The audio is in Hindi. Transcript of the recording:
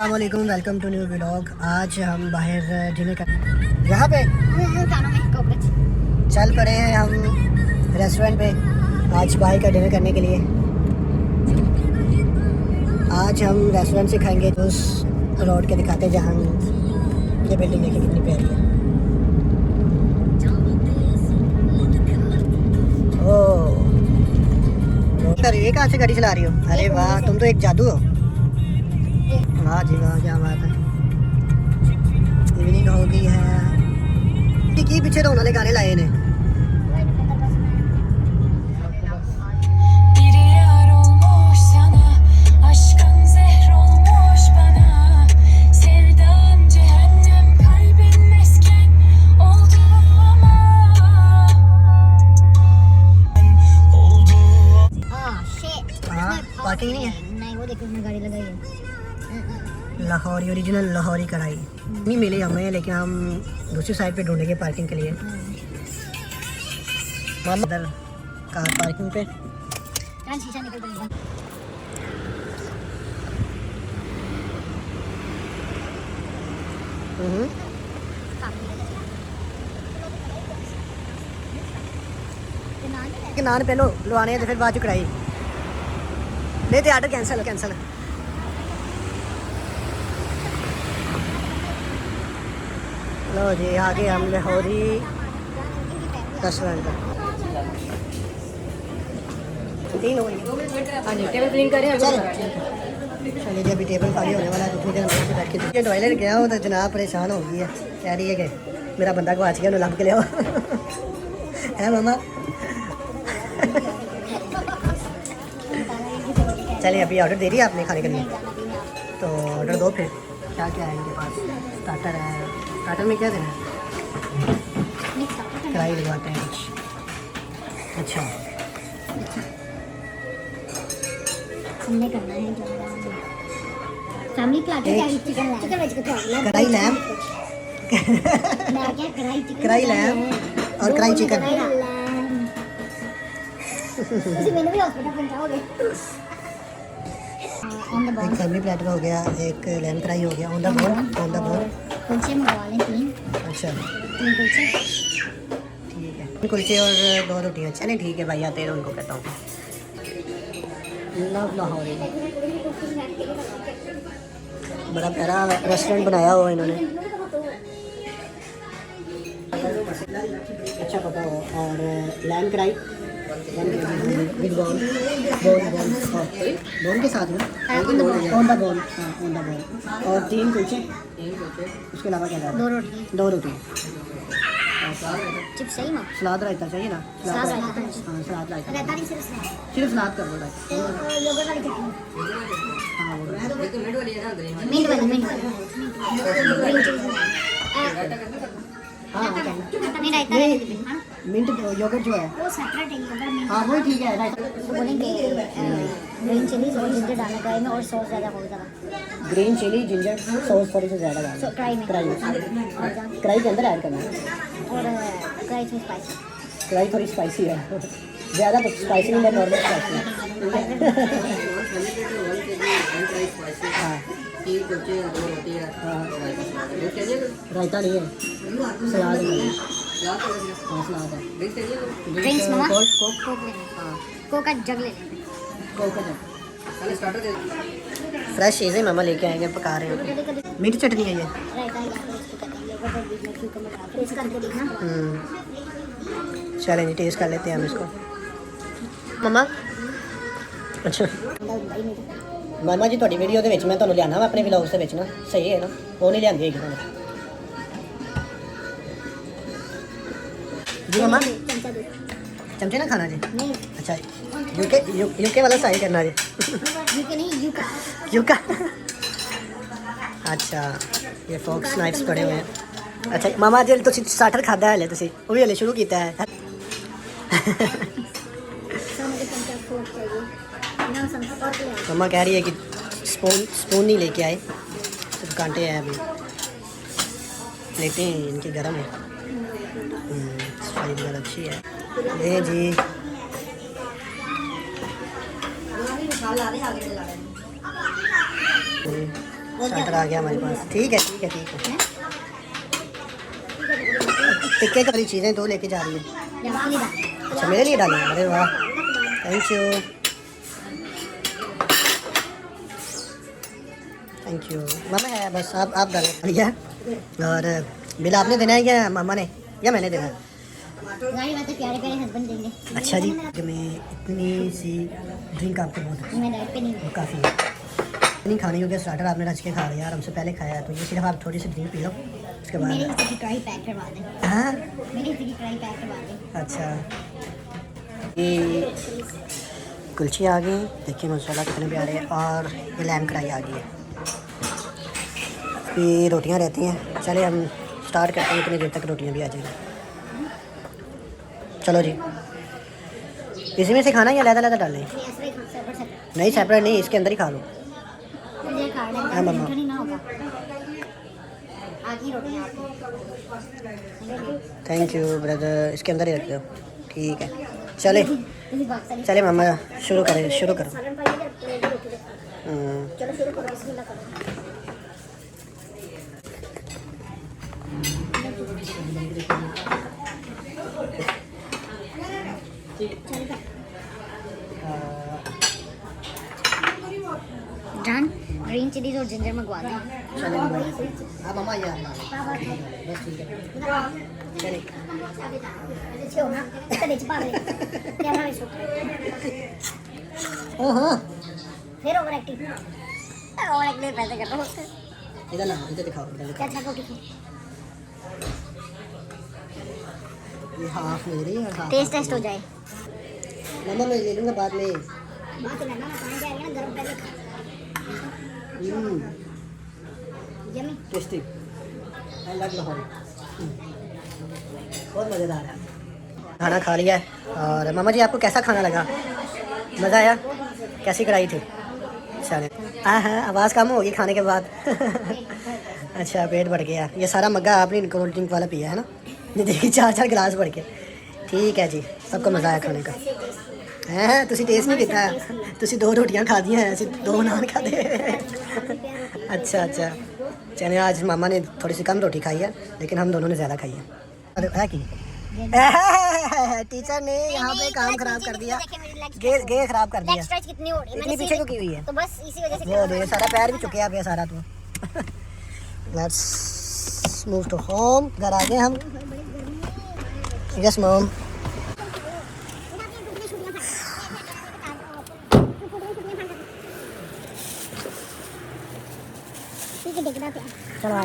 अस्सलामुअलैकुम, वेलकम टू न्यू व्लॉग। आज हम बाहर डिनर कर यहाँ पे चल पड़े हैं हम रेस्टोरेंट पे आज बाहर का डिनर करने के लिए। आज हम रेस्टोरेंट से खाएंगे उस रोड के दिखाते हैं जहाँ ये बिल्डिंग देखिए कितनी प्यारी है। ओह, ये कहाँ से गाड़ी चला रही हो? अरे वाह, तुम तो एक जादू हो। वाह जी वाह, क्या बात है। इवनिंग हो गई है कि पीछे रोने वाले गाने लाए ने। पार्किंग नहीं है, नहीं वो देखो उसने गाड़ी लगाई है। लाहौरी ओरिजिनल लाहौरी कढ़ाई नहीं मिली हमें, लेकिन हम दूसरी साइड पे ढूंढेंगे पार्किंग के लिए। मामा इधर कार पार्किंग पे शीशा निकल रहा है। नान पे लो लवाने तो फिर बाद च कढ़ाई नहीं तो आर्डर कैंसिल कैंसिल। लो जी आगे हम लाहौरी रेस्टोरेंट। चलिए जी, अभी टेबल खाली होने वाला है, तो देर में बैठ के टॉयलेट गया हो तो जनाब परेशान हो गई है। कह रही है कि मेरा बंदा को आज गया उन्हें लब के ले आओ। है मामा। चलिए अभी ऑर्डर दे दिया आपने खाने के लिए, तो ऑर्डर दो फिर। क्या क्या है इनके पास? स्टार्टर है। स्टार्टर में क्या देना है? कढ़ाई लगवाते हैं कुछ। अच्छा हमने करना है फैमिली प्लाटर चिकन वेज का कढ़ाई लैम कढ़ाई लैम और कढ़ाई चिकन। मैंने भी हॉस्पिटल पहुंचाओगे। एक फैमिली प्लेटर हो गया, एक लैम कढ़ाई हो गया। ऑन द बोर्ड कुलचे मंगवा लें 3। अच्छा 3 कुलचे ठीक है। कुलचे और 2 रोटियाँ। चलें ठीक है भाई, आते हैं उनको कहता हूँ। लाहौरी बड़ा प्यारा रेस्टोरेंट बनाया हुआ इन्होंने, अच्छा पता हो। और लैम कढ़ाई विद बोन के साथ में ऑन द बोन। हाँ ऑन द बोन। और 3 कुलचे, उसके अलावा क्या था? 2 रोटी। चिप्स सही ना? सलाद रायता चाहिए ना? हाँ सलाद रायता सिर्फ सलाद कर दो। योगर्ट वाली चटनी। हाँ वो मिंट वाली हाँ नहीं रायता मिंट योगर्ट जो है वो सेपरेट है। योगर्ट हाँ वही ठीक है। तो बोलेंगे ग्रीन चिलीज और जिंजर डालना कढ़ाई में, और सॉस ज़्यादा बहुत ज़्यादा। ग्रीन चिली जिंजर सॉस थोड़ी सी ज़्यादा डालना कढ़ाई में कढ़ाई के अंदर ऐड करना है। और कढ़ाई में स्पाइसी। कढ़ाई थोड़ी स्पाइसी है, ज़्यादा तो स्पाइसी नहीं है, नॉर्मल स्पाइसी है। हाँ रायता नहीं है, सलाद नहीं है। हाँ सलाद है। ड्रिंक्स मामा कोक हाँ कोक का जग ले लें। कोक का जग। फ्रेश चीज़ें मामा लेके आएंगे, पका रहे हैं। मीठी चटनी है ये। चलें जी टेस्ट कर लेते हैं हम इसको। मम्मा अच्छा मामा जी ਤੁਹਾਡੀ ਵੀਡੀਓ ਦੇ ਵਿੱਚ ਮੈਂ ਤੁਹਾਨੂੰ ਲਿਆਣਾ ਵਾ ਆਪਣੇ ਵਲੌਗਸ ਦੇ ਵਿੱਚ ਨਾ, ਸਹੀ ਹੈ ਨਾ? ਉਹ ਨਹੀਂ ਲਿਆਂਦੀ ਹੈਗੀ ਤੁਹਾਨੂੰ जी मम्मा। चमचे ना खाना जी? नहीं अच्छा यूके वाला सही करना जी। यूके नहीं यूका अच्छा ये फोक्स नाइफ्स पड़े हुए हैं। अच्छा मामा जी तो स्टार्टर खादा है हले तुसी? वो भी हले शुरू किया है। मम्मा कह रही है कि स्पून नहीं लेके आए, सिर्फ कांटे हैं। अभी प्लेटें इनकी गर्म है, सफाई वगैरह अच्छी है। ये जी स्टार्टर आ गया हमारे पास। ठीक है ठीक है ठीक है। टिक्के की वाली चीज़ें दो लेके जा रही है। अच्छा मेरे लिए डाली, अरे वाह थैंक यू थैंक यू। मामा है बस, आप डालें लिया। और बिल आपने देना है या मामा ने या मैंने देना है? प्यारे प्यारे हस्बैंड देंगे। अच्छा जी, कि मैं इतनी सी ड्रिंक आपको बहुत मैं डाइट पे नहीं हूँ। काफ़ी है नहीं खानी, क्योंकि स्टार्टर आपने रच के खा लिया यार, हमसे पहले खाया है, तो ये सिर्फ आप थोड़ी सी ड्रिंक पी लो उसके बाद। मेरे हिस्से की कढ़ाई पैक करवा दें। हाँ मेरे हिस्से की कढ़ाई पैक करवा दें। अच्छा ये कुलची आ गई, देखिए मसाला कितने प्यारे हैं, और ये लैम कढ़ाई आ गई है। ये रोटियां रहती हैं, चले हम स्टार्ट करते हैं, इतनी देर तक रोटियां भी आ जाएंगी। चलो जी, इसी में से खाना या लहदा लहदा डाल लें? नहीं सेपरेट नहीं, इसके अंदर ही खा लो। हाँ मम्मा थैंक यू ब्रदर, इसके अंदर ही रख दो। ठीक है चले चले मामा शुरू करें, शुरू करो। जान ग्रीन चिलीज और जिंजर मंगवा दें। चले अब मामा ये बस ठीक है चले। ओहो फिर ओवर एक्टिंग पैसे कर रहा हूँ। इधर ना, इधर दिखाओ, इधर दिखाओ। क्या अच्छा को ये हाफ मेरी और हाफ टेस्ट हो जाए। मामा मैं ले लूँगा बाद में। बात लेना ना पानी आ गया ना गरम पहले खा। Yummy tasty, I like Lahori, बहुत मज़ेदार है। खाना खा लिया है। और मामा जी आपको कैसा खाना लगा? मज़ा आया? कैसी कढ़ाई थी? अच्छा हाँ हाँ आवाज़ कम होगी खाने के बाद। अच्छा पेट बढ़ गया। ये सारा मग्गा आपने कोल्ड ड्रिंक वाला पिया है ना? ये देखिए 4-4 गिलास बढ़ के। ठीक है जी, सबको मज़ा आया खाने का। हैं तुसी टेस्ट नहीं किया? तुसी 2 रोटियां खा दी हैं, 2 नान खा दे। अच्छा अच्छा चलिए, आज मामा ने थोड़ी सी कम रोटी खाई है, लेकिन हम दोनों ने ज़्यादा खाई है। अरे है कि टीचर ने यहाँ पे काम खराब कर दिया, गे खराब कर दिया। कितनी हो रही है? इतनी पीछे क्यों की हुई है? तो बस इसी वजह से वो दे सारा पैर भी चुके आप ये सारा। तो लेट्स मूव टू होम। घर आ गए हम। Yes mom. चलो आ